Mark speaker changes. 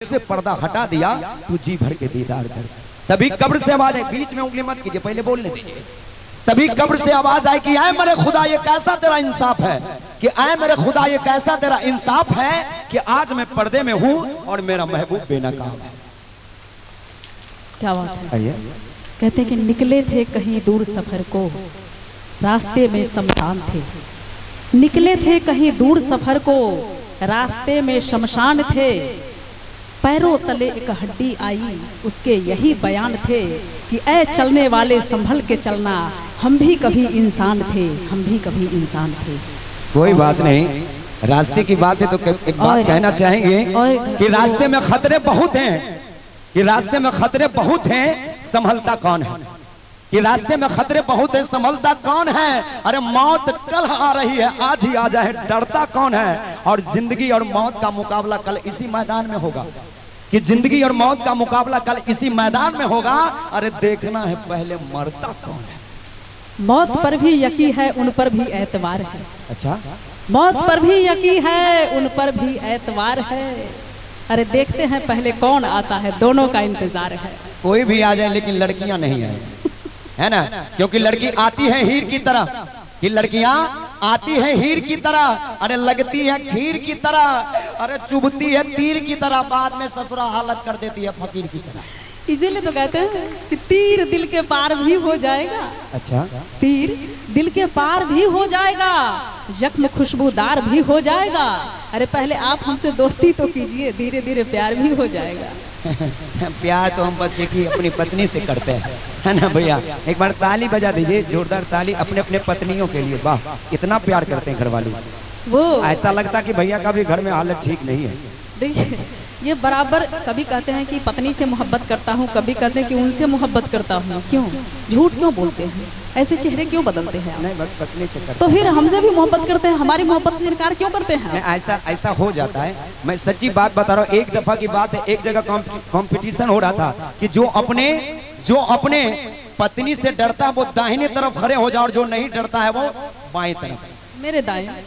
Speaker 1: से पर्दा हटा दिया तू जी भर के दीदार कर। तभी कब्र से आवाज आई, बीच में उंगली मत कीजिए, पहले बोलने दीजिए। तभी कब्र से आवाज आई कि आए मेरे खुदा ये कैसा तेरा इंसाफ है, कि आए मेरे खुदा ये कैसा तेरा इंसाफ है कि आज मैं पर्दे में हूँ और मेरा महबूब बेनकाब है।
Speaker 2: क्या बात है। कहते कि निकले थे कहीं दूर सफर को, रास्ते में शमशान थे। निकले थे कहीं दूर सफर को, रास्ते में शमशान थे। पैरों तले एक हड्डी आई, उसके यही बयान थे कि ऐ चलने वाले संभल के चलना, हम भी कभी इंसान थे, हम भी कभी इंसान थे।
Speaker 1: कोई बात नहीं, रास्ते की बात है तो एक बात कहना चाहेंगे कि रास्ते में खतरे बहुत हैं, कि रास्ते में खतरे बहुत हैं, संभलता कौन है? कि रास्ते में खतरे बहुत हैं, संभलता कौन है? अरे मौत कल आ रही है, आज ही आ जाए, डरता कौन है? और जिंदगी और मौत का मुकाबला कल इसी मैदान में होगा, कि जिंदगी और मौत का मुकाबला कल इसी मैदान में होगा। अरे देखना है पहले मरता कौन है।
Speaker 2: मौत पर भी यकीन है, उन पर भी एतबार है।
Speaker 1: अच्छा,
Speaker 2: मौत पर भी यकीन है, उन पर भी एतबार है। अरे देखते हैं पहले कौन आता है, दोनों का इंतजार है।
Speaker 1: कोई भी आ जाए लेकिन लड़कियां नहीं आए, है ना? क्योंकि लड़की आती है हीर की तरह, कि लड़कियां आती है हीर की तरह, अरे लगती है खीर की तरह, अरे चुभती है तीर की तरह, बाद में ससुरा हालत कर देती है फकीर की तरह।
Speaker 2: इसीलिए तो कहते हैं कि तीर दिल के पार भी हो जाएगा।
Speaker 1: अच्छा,
Speaker 2: तीर दिल के पार भी हो जाएगा, जख्म खुशबूदार भी हो जाएगा। अरे पहले आप हमसे दोस्ती तो कीजिए, धीरे धीरे प्यार भी हो जाएगा।
Speaker 1: प्यार तो हम बस एक ही अपनी पत्नी से करते हैं, है ना भैया? एक बार ताली बजा दीजिए, जोरदार ताली अपने अपने पत्नियों के लिए। वाह, इतना प्यार करते हैं घरवाली से, वो ऐसा लगता कि भैया का भी घर में हालत ठीक नहीं है।
Speaker 2: देखिए ये बराबर, कभी कहते हैं कि पत्नी से मोहब्बत करता हूँ, कभी कहते हैं कि उनसे मोहब्बत करता हूँ। क्यों झूठ क्यों बोलते हैं? ऐसे चेहरे क्यों बदलते हैं?
Speaker 1: नहीं, बस पत्नी से करते।
Speaker 2: तो फिर हमसे भी मोहब्बत करते हैं, हमारी मोहब्बत से इनकार क्यों करते हैं?
Speaker 1: ऐसा हो जाता है। मैं सच्ची बात बता रहा हूँ। एक दफा की बात है, एक जगह कंपटीशन हो रहा था कि जो अपने पत्नी से डरता है वो दाहिने तरफ खड़े हो जाए और जो नहीं डरता है वो बाएं तरफ।
Speaker 2: मेरे दाएं